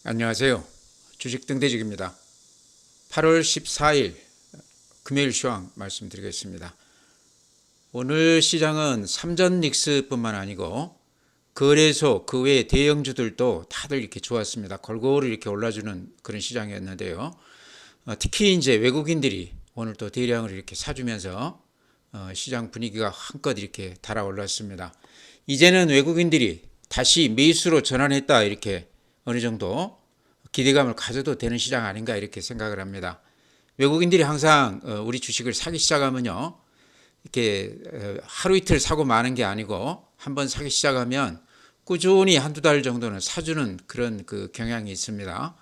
안녕하세요. 주식 등대직입니다. 8월 14일 금요일 시황 말씀드리겠습니다. 오늘 시장은 삼전 닉스뿐만 아니고 거래소 그 외의 대형주들도 다들 이렇게 좋았습니다. 골고루 이렇게 올라주는 그런 시장이었는데요. 특히 이제 외국인들이 오늘 또 대량을 이렇게 사주면서 시장 분위기가 한껏 이렇게 달아올랐습니다. 이제는 외국인들이 다시 매수로 전환했다 이렇게 어느 정도 기대감을 가져도 되는 시장 아닌가 이렇게 생각을 합니다. 외국인들이 항상 우리 주식을 사기 시작하면요, 이렇게 하루 이틀 사고 마는 게 아니고 한번 사기 시작하면 꾸준히 한두 달 정도는 사주는 그런 그 경향이 있습니다.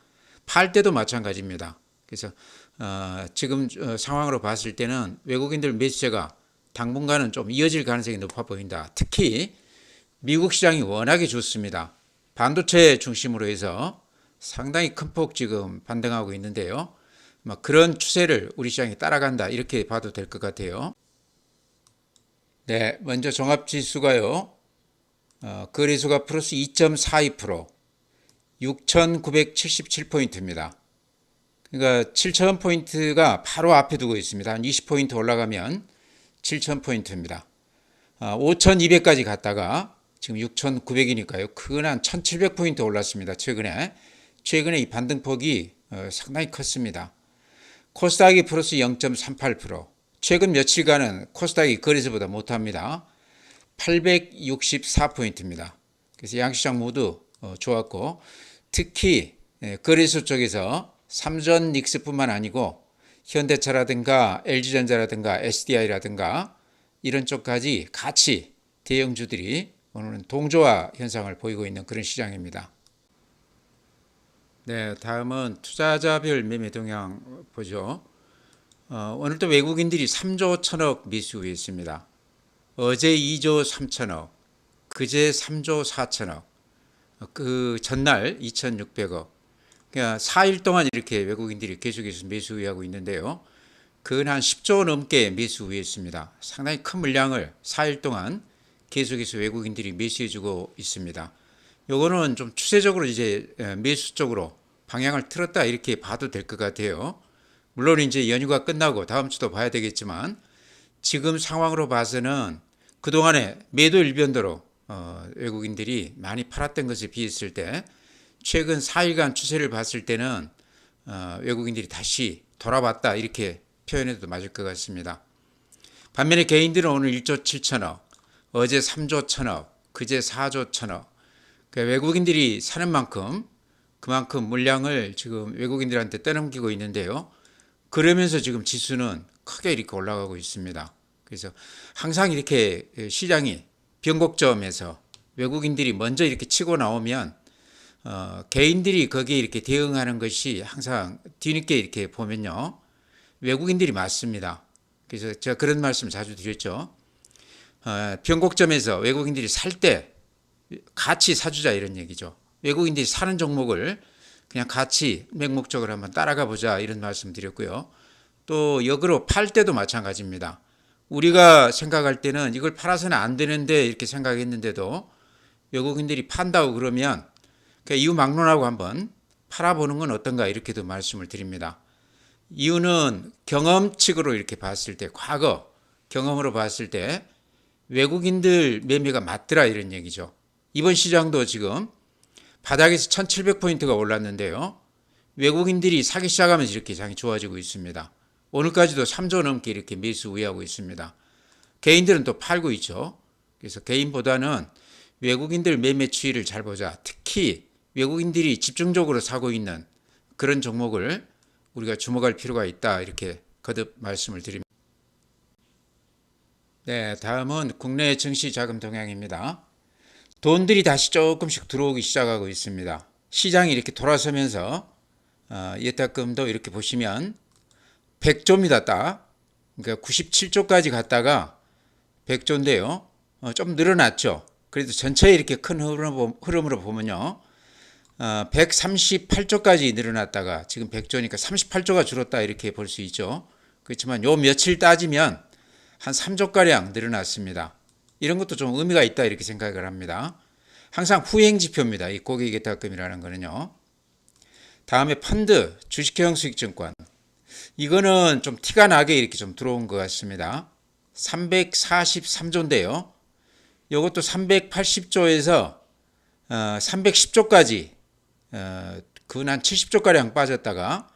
팔 때도 마찬가지입니다. 그래서 지금 상황으로 봤을 때는 외국인들 매수세가 당분간은 좀 이어질 가능성이 높아 보인다. 특히 미국 시장이 워낙에 좋습니다. 반도체 중심으로 해서 상당히 큰 폭 지금 반등하고 있는데요. 그런 추세를 우리 시장이 따라간다 이렇게 봐도 될 것 같아요. 네, 먼저 종합지수가요. 거래소가 플러스 2.42%, 6,977포인트입니다. 그러니까 7,000포인트가 바로 앞에 두고 있습니다. 한 20포인트 올라가면 7,000포인트입니다. 5,200까지 갔다가 지금 6,900이니까요. 큰 한 1,700포인트 올랐습니다. 최근에 이 반등폭이 상당히 컸습니다. 코스닥이 플러스 0.38%, 최근 며칠간은 코스닥이 거래소보다 못합니다. 864포인트입니다. 그래서 양시장 모두 좋았고, 특히 거래소 쪽에서 삼전 닉스뿐만 아니고 현대차라든가 LG전자라든가 SDI라든가 이런 쪽까지 같이 대형주들이 오늘은 동조화 현상을 보이고 있는 그런 시장입니다. 네, 다음은 투자자별 매매 동향 보죠. 오늘 또 외국인들이 3조 1천억 매수 했습니다. 어제 2조 3천억, 그제 3조 4천억, 그 전날 2,600억. 그러니까 4일 동안 이렇게 외국인들이 계속해서 매수 우회하고 있는데요. 근 한 10조 넘게 매수 우회했습니다. 상당히 큰 물량을 4일 동안 계속해서 외국인들이 매수해주고 있습니다. 요거는 좀 추세적으로 이제 매수 쪽으로 방향을 틀었다 이렇게 봐도 될 것 같아요. 물론 이제 연휴가 끝나고 다음 주도 봐야 되겠지만 지금 상황으로 봐서는 그동안에 매도 일변도로 외국인들이 많이 팔았던 것에 비했을 때 최근 4일간 추세를 봤을 때는 외국인들이 다시 돌아왔다 이렇게 표현해도 맞을 것 같습니다. 반면에 개인들은 오늘 1조 7천억, 어제 3조 1천억, 그제 4조 1천억. 그러니까 외국인들이 사는 만큼 그만큼 물량을 지금 외국인들한테 떠넘기고 있는데요. 그러면서 지금 지수는 크게 이렇게 올라가고 있습니다. 그래서 항상 이렇게 시장이 변곡점에서 외국인들이 먼저 이렇게 치고 나오면 개인들이 거기에 이렇게 대응하는 것이 항상 뒤늦게 이렇게 보면요. 외국인들이 맞습니다. 그래서 제가 그런 말씀 자주 드렸죠. 변곡점에서 외국인들이 살 때 같이 사주자 이런 얘기죠. 외국인들이 사는 종목을 그냥 같이 맹목적으로 한번 따라가 보자 이런 말씀 드렸고요. 또 역으로 팔 때도 마찬가지입니다. 우리가 생각할 때는 이걸 팔아서는 안 되는데 이렇게 생각했는데도 외국인들이 판다고 그러면 그 이유 막론하고 한번 팔아보는 건 어떤가 이렇게도 말씀을 드립니다. 이유는 경험칙으로 이렇게 봤을 때, 과거 경험으로 봤을 때 외국인들 매매가 맞더라 이런 얘기죠. 이번 시장도 지금 바닥에서 1,700포인트가 올랐는데요. 외국인들이 사기 시작하면서 이렇게 장이 좋아지고 있습니다. 오늘까지도 3조 넘게 이렇게 매수 우회하고 있습니다. 개인들은 또 팔고 있죠. 그래서 개인보다는 외국인들 매매 추이를 잘 보자. 특히 외국인들이 집중적으로 사고 있는 그런 종목을 우리가 주목할 필요가 있다. 이렇게 거듭 말씀을 드립니다. 네, 다음은 국내 증시 자금 동향입니다. 돈들이 다시 조금씩 들어오기 시작하고 있습니다. 시장이 이렇게 돌아서면서 예탁금도 이렇게 보시면 100조입니다. 딱. 그러니까 97조까지 갔다가 100조인데요. 좀 늘어났죠. 그래도 전체에 이렇게 큰 흐름으로 보면요. 138조까지 늘어났다가 지금 100조니까 38조가 줄었다 이렇게 볼 수 있죠. 그렇지만 요 며칠 따지면 한 3조가량 늘어났습니다. 이런 것도 좀 의미가 있다 이렇게 생각을 합니다. 항상 후행 지표입니다. 이 고객예탁금이라는 거는요. 다음에 펀드, 주식형 수익증권. 이거는 좀 티가 나게 이렇게 좀 들어온 것 같습니다. 343조인데요. 이것도 380조에서 310조까지 그건 한 70조가량 빠졌다가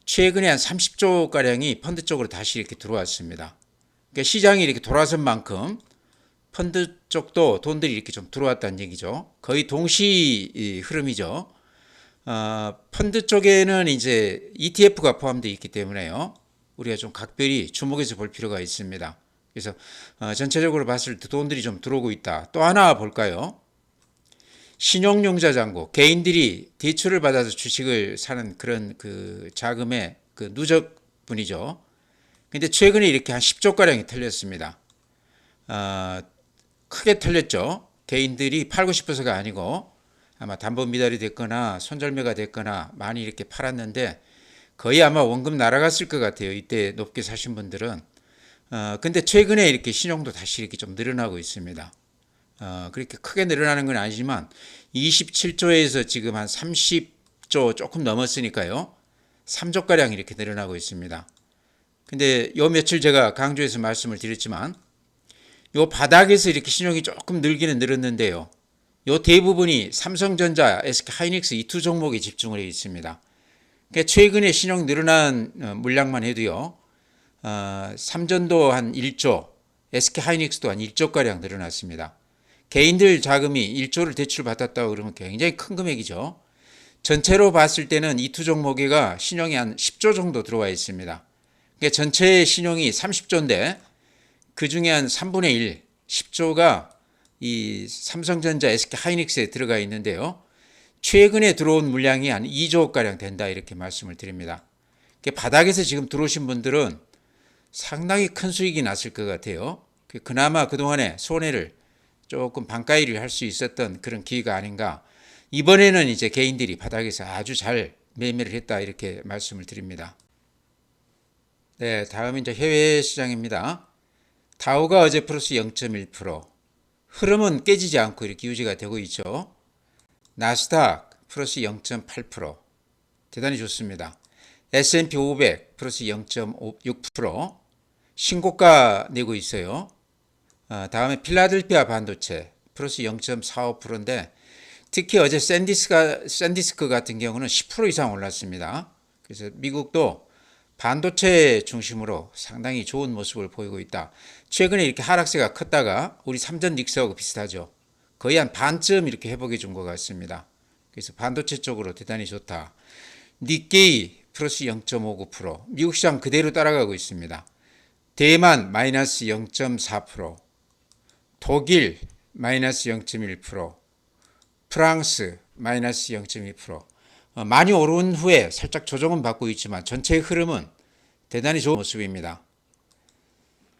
최근에 한 30조가량이 펀드 쪽으로 다시 이렇게 들어왔습니다. 그러니까 시장이 이렇게 돌아선 만큼 펀드 쪽도 돈들이 이렇게 좀 들어왔다는 얘기죠. 거의 동시 흐름이죠. 펀드 쪽에는 이제 ETF가 포함되어 있기 때문에요. 우리가 좀 각별히 주목해서 볼 필요가 있습니다. 그래서 전체적으로 봤을 때 돈들이 좀 들어오고 있다. 또 하나 볼까요? 신용융자 잔고, 개인들이 대출을 받아서 주식을 사는 그런 그 자금의 그 누적분이죠. 근데 최근에 이렇게 한 10조가량이 털렸습니다. 크게 털렸죠. 개인들이 팔고 싶어서가 아니고 아마 담보 미달이 됐거나 손절매가 됐거나 많이 이렇게 팔았는데 거의 아마 원금 날아갔을 것 같아요. 이때 높게 사신 분들은. 근데 최근에 이렇게 신용도 다시 이렇게 좀 늘어나고 있습니다. 그렇게 크게 늘어나는 건 아니지만 27조에서 지금 한 30조 조금 넘었으니까요. 3조가량 이렇게 늘어나고 있습니다. 근데 요 며칠 제가 강조해서 말씀을 드렸지만 요 바닥에서 이렇게 신용이 조금 늘기는 늘었는데요. 요 대부분이 삼성전자, SK하이닉스 이 두 종목에 집중을 해 있습니다. 그러니까 최근에 신용 늘어난 물량만 해도요. 삼전도 한 1조, SK하이닉스도 한 1조가량 늘어났습니다. 개인들 자금이 1조를 대출 받았다고 그러면 굉장히 큰 금액이죠. 전체로 봤을 때는 이 두 종목에가 신용이 한 10조 정도 들어와 있습니다. 그러니까 전체 신용이 30조인데 그 중에 한 3분의 1, 10조가 이 삼성전자, SK하이닉스에 들어가 있는데요. 최근에 들어온 물량이 한 2조가량 된다 이렇게 말씀을 드립니다. 그러니까 바닥에서 지금 들어오신 분들은 상당히 큰 수익이 났을 것 같아요. 그나마 그동안에 손해를 조금 반가이를 할 수 있었던 그런 기회가 아닌가. 이번에는 이제 개인들이 바닥에서 아주 잘 매매를 했다 이렇게 말씀을 드립니다. 네, 다음은 이제 해외 시장입니다. 다우가 어제 플러스 0.1%, 흐름은 깨지지 않고 이렇게 유지가 되고 있죠. 나스닥 플러스 0.8%, 대단히 좋습니다. S&P 500 플러스 0.6%, 신고가 내고 있어요. 다음에 필라델피아 반도체 플러스 0.45%인데 특히 어제 샌디스크 같은 경우는 10% 이상 올랐습니다. 그래서 미국도 반도체 중심으로 상당히 좋은 모습을 보이고 있다. 최근에 이렇게 하락세가 컸다가 우리 삼전 닉스하고 비슷하죠. 거의 한 반쯤 이렇게 회복해 준 것 같습니다. 그래서 반도체 쪽으로 대단히 좋다. 니케이 플러스 0.59%, 미국 시장 그대로 따라가고 있습니다. 대만 마이너스 0.4%, 독일 마이너스 0.1%, 프랑스 마이너스 0.2%. 많이 오른 후에 살짝 조정은 받고 있지만 전체의 흐름은 대단히 좋은 모습입니다.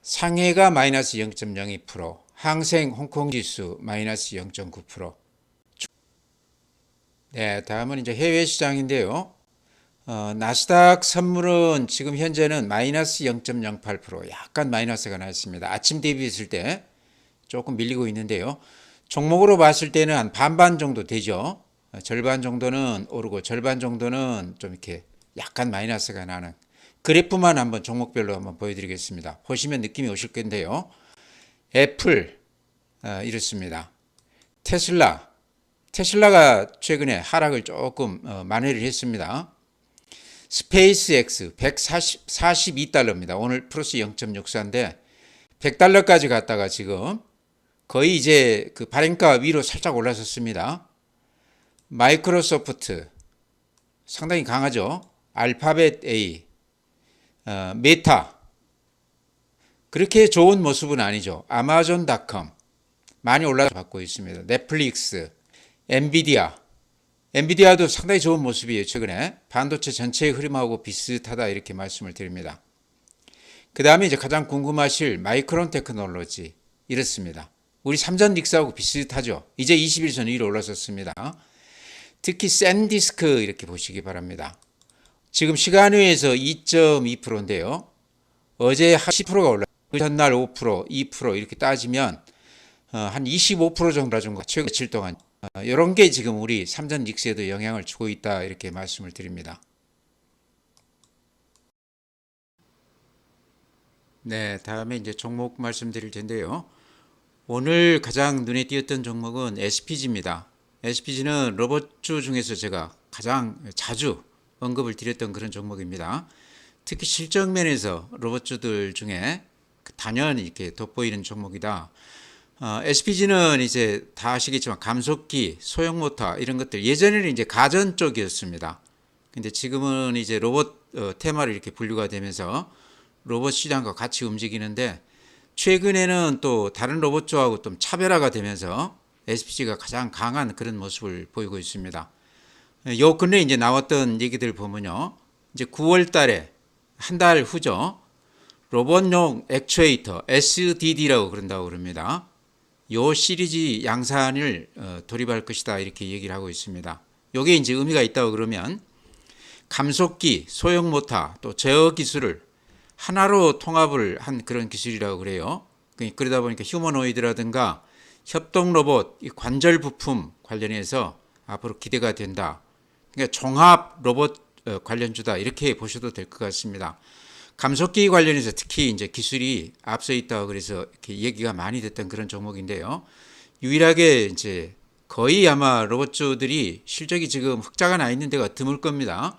상해가 마이너스 0.02%, 항생 홍콩 지수 마이너스 0.9%. 네, 다음은 이제 해외 시장인데요. 나스닥 선물은 지금 현재는 마이너스 0.08%, 약간 마이너스가 나 있습니다. 아침 대비했을 때 조금 밀리고 있는데요. 종목으로 봤을 때는 한 반반 정도 되죠. 절반 정도는 오르고 절반 정도는 좀 이렇게 약간 마이너스가 나는 그래프만 한번 종목별로 한번 보여드리겠습니다. 보시면 느낌이 오실 건데요. 애플 이렇습니다. 테슬라가 최근에 하락을 조금 만회를 했습니다. 스페이스X 142달러입니다. 오늘 플러스 0.64인데 100달러까지 갔다가 지금 거의 이제 그 발행가 위로 살짝 올라섰습니다. 마이크로소프트 상당히 강하죠. 알파벳 A, 메타 그렇게 좋은 모습은 아니죠. 아마존닷컴 많이 올라받고 있습니다. 넷플릭스, 엔비디아도 상당히 좋은 모습이에요. 최근에 반도체 전체의 흐름하고 비슷하다 이렇게 말씀을 드립니다. 그 다음에 이제 가장 궁금하실 마이크론 테크놀로지 이렇습니다. 우리 삼전 닉스하고 비슷하죠. 이제 20일선 위로 올라섰습니다. 특히 샌디스크 이렇게 보시기 바랍니다. 지금 시간외에서 2.2%인데요. 어제 10%가 올랐어요. 그 전날 5%, 2% 이렇게 따지면 한 25% 정도 나준 것 최근 며칠 동안 이런 게 지금 우리 삼전 닉스에도 영향을 주고 있다 이렇게 말씀을 드립니다. 네, 다음에 이제 종목 말씀드릴 텐데요. 오늘 가장 눈에 띄었던 종목은 SPG입니다. SPG는 로봇주 중에서 제가 가장 자주 언급을 드렸던 그런 종목입니다. 특히 실적 면에서 로봇주들 중에 단연 이렇게 돋보이는 종목이다. SPG는 이제 다 아시겠지만 감속기, 소형 모터 이런 것들 예전에는 이제 가전 쪽이었습니다. 근데 지금은 이제 로봇 테마로 이렇게 분류가 되면서 로봇 시장과 같이 움직이는데 최근에는 또 다른 로봇주하고 좀 차별화가 되면서 SPG가 가장 강한 그런 모습을 보이고 있습니다. 요 근래 이제 나왔던 얘기들 보면요. 이제 9월 달에 한 달 후죠. 로봇용 액추에이터 SDD라고 그런다고 그럽니다. 요 시리즈 양산을 돌입할 것이다 이렇게 얘기를 하고 있습니다. 요게 이제 의미가 있다고 그러면 감속기, 소형 모터, 또 제어 기술을 하나로 통합을 한 그런 기술이라고 그래요. 그러다 보니까 휴머노이드라든가 협동 로봇, 관절 부품 관련해서 앞으로 기대가 된다. 그러니까 종합 로봇 관련주다 이렇게 보셔도 될 것 같습니다. 감속기 관련해서 특히 이제 기술이 앞서 있다고 그래서 이렇게 얘기가 많이 됐던 그런 종목인데요. 유일하게 이제 거의 아마 로봇주들이 실적이 지금 흑자가 나 있는 데가 드물 겁니다.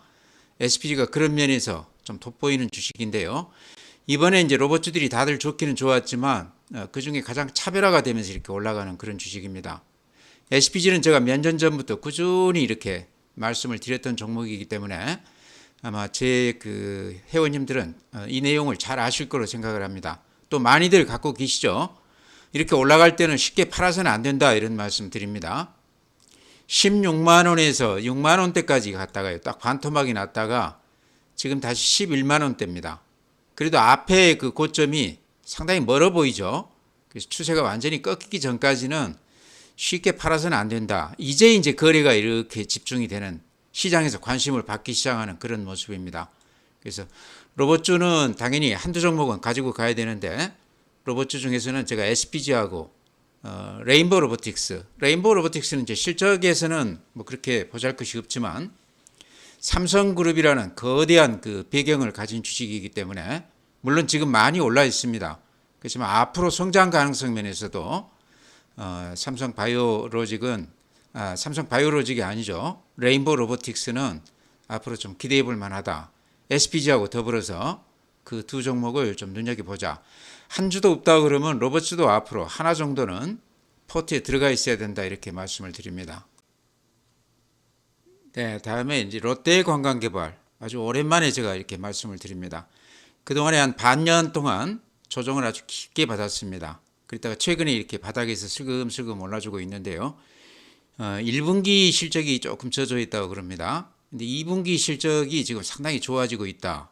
SPG가 그런 면에서 좀 돋보이는 주식인데요. 이번에 이제 로봇주들이 다들 좋기는 좋았지만 그 중에 가장 차별화가 되면서 이렇게 올라가는 그런 주식입니다. SPG는 제가 몇 년 전부터 꾸준히 이렇게 말씀을 드렸던 종목이기 때문에 아마 제 그 회원님들은 이 내용을 잘 아실 거로 생각을 합니다. 또 많이들 갖고 계시죠. 이렇게 올라갈 때는 쉽게 팔아서는 안 된다 이런 말씀 드립니다. 16만 원에서 6만 원대까지 갔다가요. 딱 반토막이 났다가 지금 다시 11만 원대입니다. 그래도 앞에 그 고점이 상당히 멀어 보이죠. 그래서 추세가 완전히 꺾이기 전까지는 쉽게 팔아서는 안 된다. 이제 거래가 이렇게 집중이 되는 시장에서 관심을 받기 시작하는 그런 모습입니다. 그래서 로봇주는 당연히 한두 종목은 가지고 가야 되는데 로봇주 중에서는 제가 SPG하고 레인보우 로보틱스. 레인보우 로보틱스는 이제 실적에서는 뭐 그렇게 보잘것이 없지만 삼성그룹이라는 거대한 그 배경을 가진 주식이기 때문에 물론 지금 많이 올라 있습니다. 그렇지만 앞으로 성장 가능성 면에서도 삼성바이오로직이 아니죠. 레인보우 로보틱스는 앞으로 좀 기대해 볼 만하다. SPG하고 더불어서 그 두 종목을 좀 눈여겨보자. 한 주도 없다 그러면 로봇주도 앞으로 하나 정도는 포트에 들어가 있어야 된다 이렇게 말씀을 드립니다. 네, 다음에 이제 롯데관광개발 아주 오랜만에 제가 이렇게 말씀을 드립니다. 그동안에 한 반년 동안 조정을 아주 깊게 받았습니다. 그러다가 최근에 이렇게 바닥에서 슬금슬금 올라주고 있는데요. 1분기 실적이 조금 젖어 있다고 그럽니다. 근데 2분기 실적이 지금 상당히 좋아지고 있다.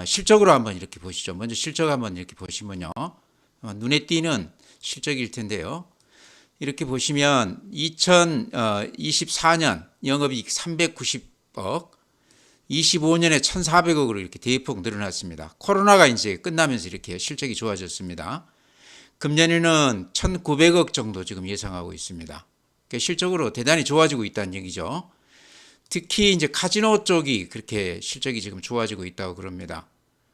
실적으로 한번 이렇게 보시죠. 먼저 실적 한번 이렇게 보시면요. 눈에 띄는 실적일 텐데요. 이렇게 보시면 2024년 영업이익 390억, 25년에 1,400억으로 이렇게 대폭 늘어났습니다. 코로나가 이제 끝나면서 이렇게 실적이 좋아졌습니다. 금년에는 1,900억 정도 지금 예상하고 있습니다. 그러니까 실적으로 대단히 좋아지고 있다는 얘기죠. 특히 이제 카지노 쪽이 그렇게 실적이 지금 좋아지고 있다고 그럽니다.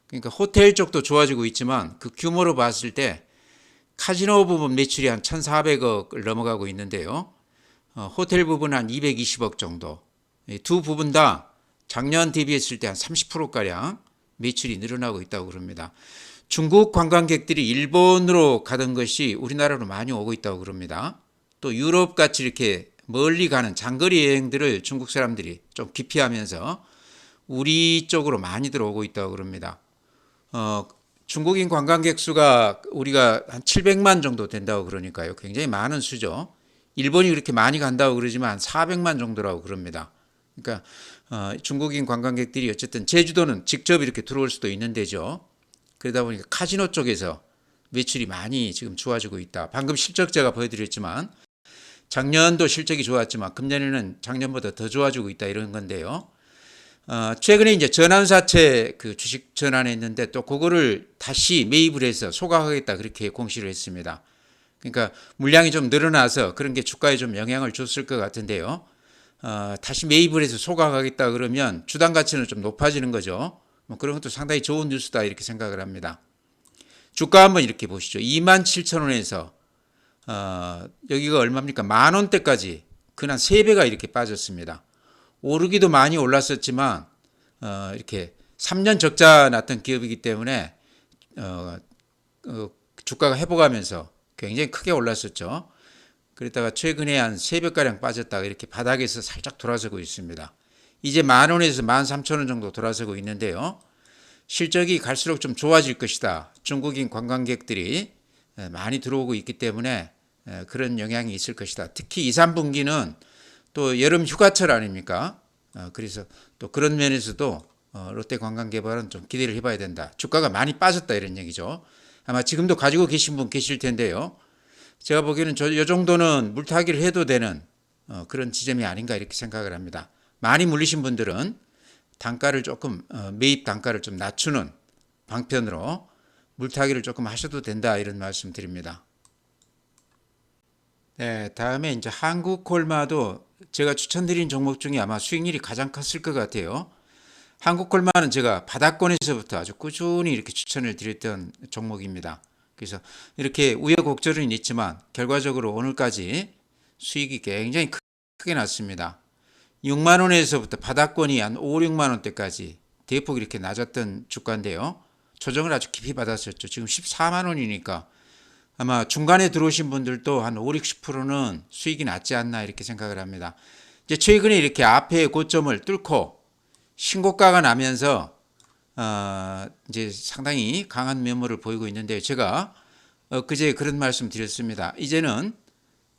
그러니까 호텔 쪽도 좋아지고 있지만 그 규모로 봤을 때 카지노 부분 매출이 한 1,400억을 넘어가고 있는데요. 호텔 부분 한 220억 정도. 두 부분 다 작년 대비했을 때 한 30%가량 매출이 늘어나고 있다고 그럽니다. 중국 관광객들이 일본으로 가던 것이 우리나라로 많이 오고 있다고 그럽니다. 또 유럽 같이 이렇게 멀리 가는 장거리 여행들을 중국 사람들이 좀 기피하면서 우리 쪽으로 많이들 오고 있다고 그럽니다. 중국인 관광객 수가 우리가 한 700만 정도 된다고 그러니까요. 굉장히 많은 수죠. 일본이 그렇게 많이 간다고 그러지만 400만 정도라고 그럽니다. 그러니까 중국인 관광객들이 어쨌든 제주도는 직접 이렇게 들어올 수도 있는 데죠. 그러다 보니까 카지노 쪽에서 매출이 많이 지금 좋아지고 있다. 방금 실적 제가 보여드렸지만 작년도 실적이 좋았지만 금년에는 작년보다 더 좋아지고 있다 이런 건데요. 최근에 이제 전환사채 그 주식 전환했는데 또 그거를 다시 매입을 해서 소각하겠다 그렇게 공시를 했습니다. 그러니까 물량이 좀 늘어나서 그런 게 주가에 좀 영향을 줬을 것 같은데요. 다시 매입을 해서 소각하겠다 그러면 주당 가치는 좀 높아지는 거죠. 뭐 그런 것도 상당히 좋은 뉴스다 이렇게 생각을 합니다. 주가 한번 이렇게 보시죠. 27,000원에서 여기가 얼마입니까? 10,000원대까지 그냥 3배가 이렇게 빠졌습니다. 오르기도 많이 올랐었지만 이렇게 3년 적자 났던 기업이기 때문에 주가가 회복하면서 굉장히 크게 올랐었죠. 그랬다가 최근에 한 3배가량 빠졌다가 이렇게 바닥에서 살짝 돌아서고 있습니다. 이제 10,000원에서 13,000원 정도 돌아서고 있는데요. 실적이 갈수록 좀 좋아질 것이다. 중국인 관광객들이 많이 들어오고 있기 때문에 그런 영향이 있을 것이다. 특히 2, 3분기는 또 여름 휴가철 아닙니까? 그래서 또 그런 면에서도 롯데관광개발은 좀 기대를 해봐야 된다. 주가가 많이 빠졌다 이런 얘기죠. 아마 지금도 가지고 계신 분 계실 텐데요. 제가 보기에는 이 정도는 물타기를 해도 되는 그런 지점이 아닌가 이렇게 생각을 합니다. 많이 물리신 분들은 단가를 조금 매입 단가를 좀 낮추는 방편으로 물타기를 조금 하셔도 된다 이런 말씀 드립니다. 네, 다음에 이제 한국콜마도 제가 추천드린 종목 중에 아마 수익률이 가장 컸을 것 같아요. 한국콜마는 제가 바닥권에서부터 아주 꾸준히 이렇게 추천을 드렸던 종목입니다. 그래서 이렇게 우여곡절은 있지만 결과적으로 오늘까지 수익이 굉장히 크게 났습니다. 6만 원에서부터 바닥권이 한 5, 6만 원대까지 대폭 이렇게 낮았던 주가인데요. 조정을 아주 깊이 받았었죠. 지금 14만 원이니까 아마 중간에 들어오신 분들도 한 5, 60%는 수익이 났지 않나 이렇게 생각을 합니다. 이제 최근에 이렇게 앞에 고점을 뚫고 신고가가 나면서 이제 상당히 강한 매물을 보이고 있는데 제가 그제 그런 말씀 드렸습니다. 이제는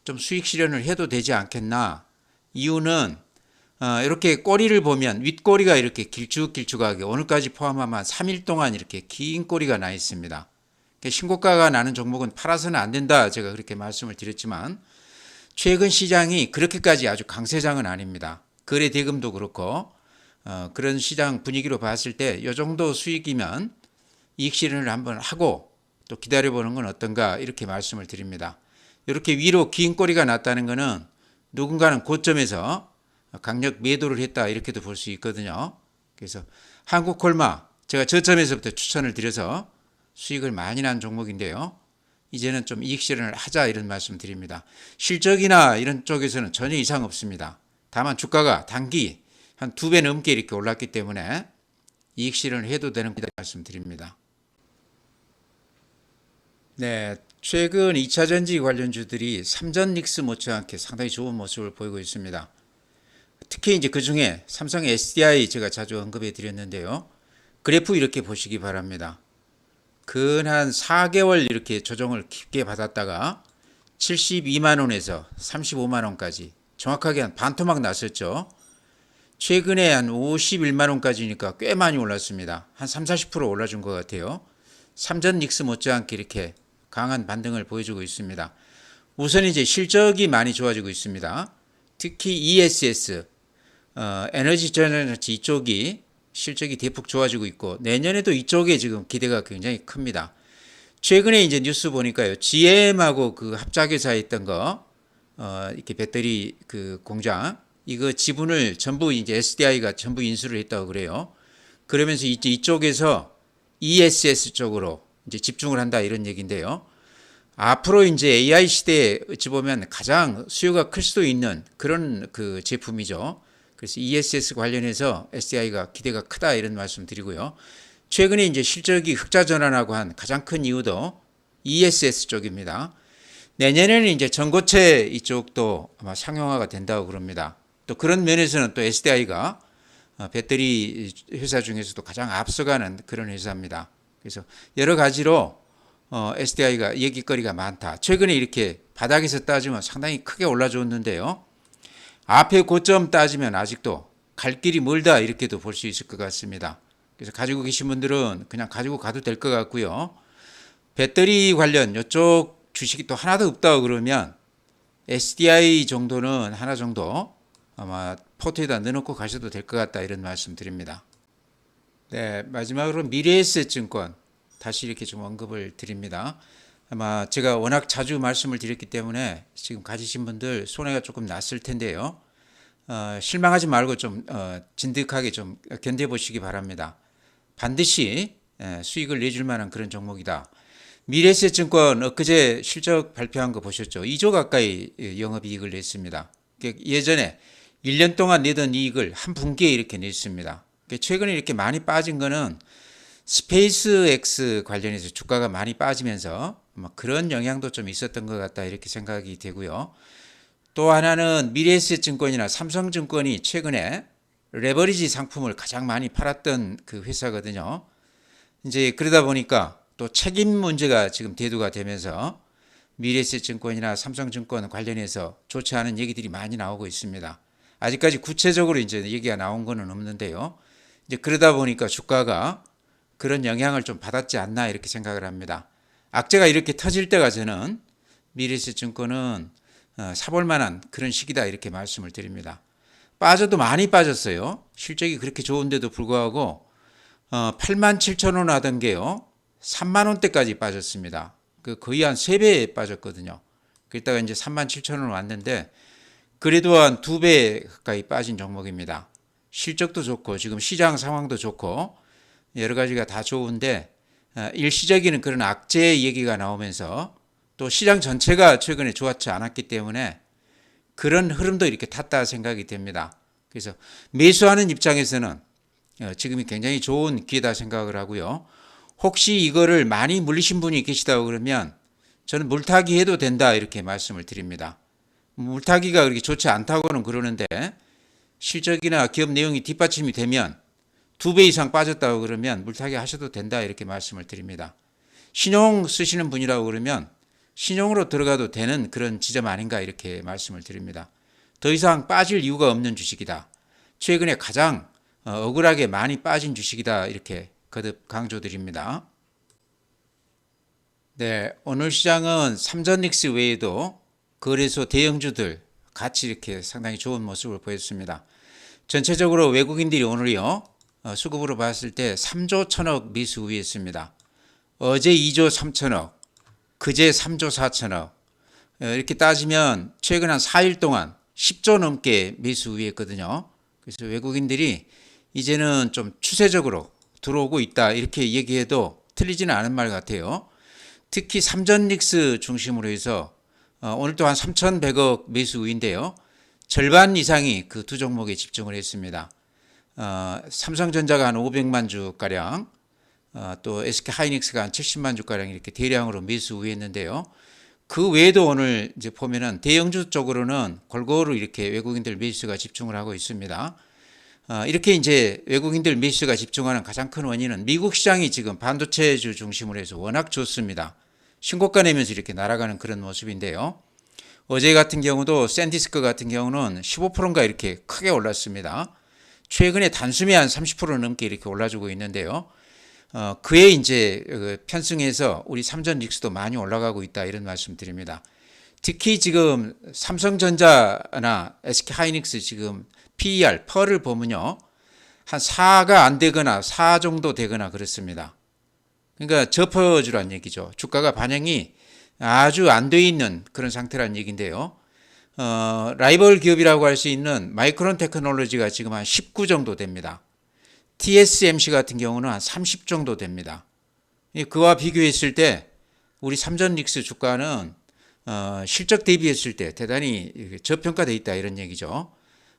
좀 수익 실현을 해도 되지 않겠나. 이유는 이렇게 꼬리를 보면 윗꼬리가 이렇게 길쭉길쭉하게 오늘까지 포함하면 3일 동안 이렇게 긴 꼬리가 나 있습니다. 신고가가 나는 종목은 팔아서는 안 된다. 제가 그렇게 말씀을 드렸지만 최근 시장이 그렇게까지 아주 강세장은 아닙니다. 거래 대금도 그렇고 그런 시장 분위기로 봤을 때 이 정도 수익이면 이익 실현을 한번 하고 또 기다려보는 건 어떤가 이렇게 말씀을 드립니다. 이렇게 위로 긴 꼬리가 났다는 것은 누군가는 고점에서 강력 매도를 했다 이렇게도 볼 수 있거든요. 그래서 한국콜마 제가 저점에서부터 추천을 드려서 수익을 많이 난 종목인데요. 이제는 좀 이익 실현을 하자 이런 말씀 드립니다. 실적이나 이런 쪽에서는 전혀 이상 없습니다. 다만 주가가 단기 한 2배 넘게 이렇게 올랐기 때문에 이익 실현을 해도 되는 말씀 드립니다. 네, 최근 2차 전지 관련주들이 삼전 닉스 못지않게 상당히 좋은 모습을 보이고 있습니다. 특히 이제 그 중에 삼성 SDI 제가 자주 언급해 드렸는데요. 그래프 이렇게 보시기 바랍니다. 근 한 4개월 이렇게 조정을 깊게 받았다가 72만 원에서 35만 원까지 정확하게 한 반토막 났었죠. 최근에 한 51만 원까지니까 꽤 많이 올랐습니다. 한 3, 40% 올라준 것 같아요. 삼전 닉스 못지않게 이렇게 강한 반등을 보여주고 있습니다. 우선 이제 실적이 많이 좋아지고 있습니다. 특히 ESS, 에너지 전환장치 이쪽이 실적이 대폭 좋아지고 있고 내년에도 이쪽에 지금 기대가 굉장히 큽니다. 최근에 이제 뉴스 보니까요, GM하고 그 합작회사에 있던 거, 이렇게 배터리 그 공장, 이거 지분을 전부 이제 SDI가 전부 인수를 했다고 그래요. 그러면서 이제 이쪽에서 ESS 쪽으로 이제 집중을 한다 이런 얘기인데요. 앞으로 이제 AI 시대에 어찌 보면 가장 수요가 클 수도 있는 그런 그 제품이죠. 그래서 ESS 관련해서 SDI가 기대가 크다 이런 말씀 드리고요. 최근에 이제 실적이 흑자 전환하고 한 가장 큰 이유도 ESS 쪽입니다. 내년에는 이제 전고체 이쪽도 아마 상용화가 된다고 그럽니다. 또 그런 면에서는 또 SDI가 배터리 회사 중에서도 가장 앞서가는 그런 회사입니다. 그래서 여러 가지로 SDI가 얘기거리가 많다. 최근에 이렇게 바닥에서 따지면 상당히 크게 올라줬는데요. 앞에 고점 따지면 아직도 갈 길이 멀다 이렇게도 볼 수 있을 것 같습니다. 그래서 가지고 계신 분들은 그냥 가지고 가도 될 것 같고요. 배터리 관련 이쪽 주식이 또 하나도 없다고 그러면 SDI 정도는 하나 정도 아마 포트에다 넣어놓고 가셔도 될 것 같다 이런 말씀 드립니다. 네, 마지막으로 미래에셋증권 다시 이렇게 좀 언급을 드립니다. 아마 제가 워낙 자주 말씀을 드렸기 때문에 지금 가지신 분들 손해가 조금 났을 텐데요. 실망하지 말고 좀 진득하게 좀 견뎌보시기 바랍니다. 반드시 수익을 내줄 만한 그런 종목이다. 미래에셋증권 엊그제 실적 발표한 거 보셨죠? 2조 가까이 영업이익을 냈습니다. 예전에 1년 동안 내던 이익을 한 분기에 이렇게 냈습니다. 최근에 이렇게 많이 빠진 거는 스페이스X 관련해서 주가가 많이 빠지면서 그런 영향도 좀 있었던 것 같다 이렇게 생각이 되고요. 또 하나는 미래에셋증권이나 삼성증권이 최근에 레버리지 상품을 가장 많이 팔았던 그 회사거든요. 이제 그러다 보니까 또 책임 문제가 지금 대두가 되면서 미래에셋증권이나 삼성증권 관련해서 좋지 않은 얘기들이 많이 나오고 있습니다. 아직까지 구체적으로 이제 얘기가 나온 거는 없는데요. 이제 그러다 보니까 주가가 그런 영향을 좀 받았지 않나 이렇게 생각을 합니다. 악재가 이렇게 터질 때가 저는 미래에셋증권은 사볼 만한 그런 시기다 이렇게 말씀을 드립니다. 빠져도 많이 빠졌어요. 실적이 그렇게 좋은데도 불구하고 8만 7천 원 하던 게요. 3만 원대까지 빠졌습니다. 거의 한 3배 빠졌거든요. 그러다가 이제 3만 7천 원 왔는데 그래도 한 2배 가까이 빠진 종목입니다. 실적도 좋고 지금 시장 상황도 좋고 여러 가지가 다 좋은데 일시적인 그런 악재 얘기가 나오면서 또 시장 전체가 최근에 좋았지 않았기 때문에 그런 흐름도 이렇게 탔다 생각이 됩니다. 그래서 매수하는 입장에서는 지금이 굉장히 좋은 기회다 생각을 하고요. 혹시 이거를 많이 물리신 분이 계시다고 그러면 저는 물타기 해도 된다 이렇게 말씀을 드립니다. 물타기가 그렇게 좋지 않다고는 그러는데 실적이나 기업 내용이 뒷받침이 되면 2배 이상 빠졌다고 그러면 물타기 하셔도 된다 이렇게 말씀을 드립니다. 신용 쓰시는 분이라고 그러면 신용으로 들어가도 되는 그런 지점 아닌가 이렇게 말씀을 드립니다. 더 이상 빠질 이유가 없는 주식이다. 최근에 가장 억울하게 많이 빠진 주식이다 이렇게 거듭 강조드립니다. 네, 오늘 시장은 삼전릭스 외에도 거래소 대형주들 같이 이렇게 상당히 좋은 모습을 보였습니다. 전체적으로 외국인들이 오늘요 수급으로 봤을 때 3조 1천억 매수 우위했습니다. 어제 2조 3천억, 그제 3조 4천억 이렇게 따지면 최근 한 4일 동안 10조 넘게 매수 우위했거든요. 그래서 외국인들이 이제는 좀 추세적으로 들어오고 있다 이렇게 얘기해도 틀리지는 않은 말 같아요. 특히 삼전릭스 중심으로 해서 오늘도 한 3,100억 매수 우위인데요. 절반 이상이 그 두 종목에 집중을 했습니다. 삼성전자가 한 500만 주가량, 또 SK하이닉스가 한 70만 주가량 이렇게 대량으로 매수 우위했는데요. 그 외에도 오늘 이제 보면은 대형주 쪽으로는 골고루 이렇게 외국인들 매수가 집중을 하고 있습니다. 이렇게 이제 외국인들 매수가 집중하는 가장 큰 원인은 미국 시장이 지금 반도체주 중심으로 해서 워낙 좋습니다. 신고가 내면서 이렇게 날아가는 그런 모습인데요. 어제 같은 경우도 샌디스크 같은 경우는 15%인가 이렇게 크게 올랐습니다. 최근에 단숨에 한 30% 넘게 이렇게 올라주고 있는데요. 그에 이제 편승해서 우리 삼전릭스도 많이 올라가고 있다 이런 말씀 드립니다. 특히 지금 삼성전자나 SK하이닉스 지금 PER, 펄을 보면요. 한 4가 안 되거나 4 정도 되거나 그렇습니다. 그러니까 접어주란 얘기죠. 주가가 반영이 아주 안 돼 있는 그런 상태란 얘기인데요. 라이벌 기업이라고 할 수 있는 마이크론 테크놀로지가 지금 한 19 정도 됩니다. TSMC 같은 경우는 한 30 정도 됩니다. 그와 비교했을 때 우리 삼전릭스 주가는 실적 대비했을 때 대단히 저평가되어 있다 이런 얘기죠.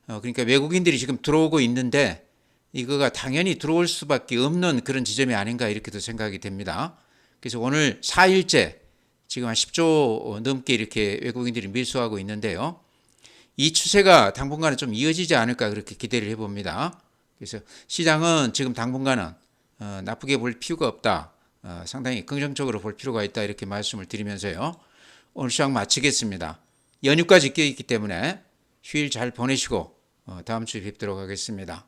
그러니까 외국인들이 지금 들어오고 있는데 이거가 당연히 들어올 수밖에 없는 그런 지점이 아닌가 이렇게도 생각이 됩니다. 그래서 오늘 4일째 지금 한 10조 넘게 이렇게 외국인들이 매수하고 있는데요. 이 추세가 당분간은 좀 이어지지 않을까 그렇게 기대를 해봅니다. 그래서 시장은 지금 당분간은 나쁘게 볼 필요가 없다. 상당히 긍정적으로 볼 필요가 있다 이렇게 말씀을 드리면서요. 오늘 시장 마치겠습니다. 연휴까지 껴있기 때문에 휴일 잘 보내시고 다음 주에 뵙도록 하겠습니다.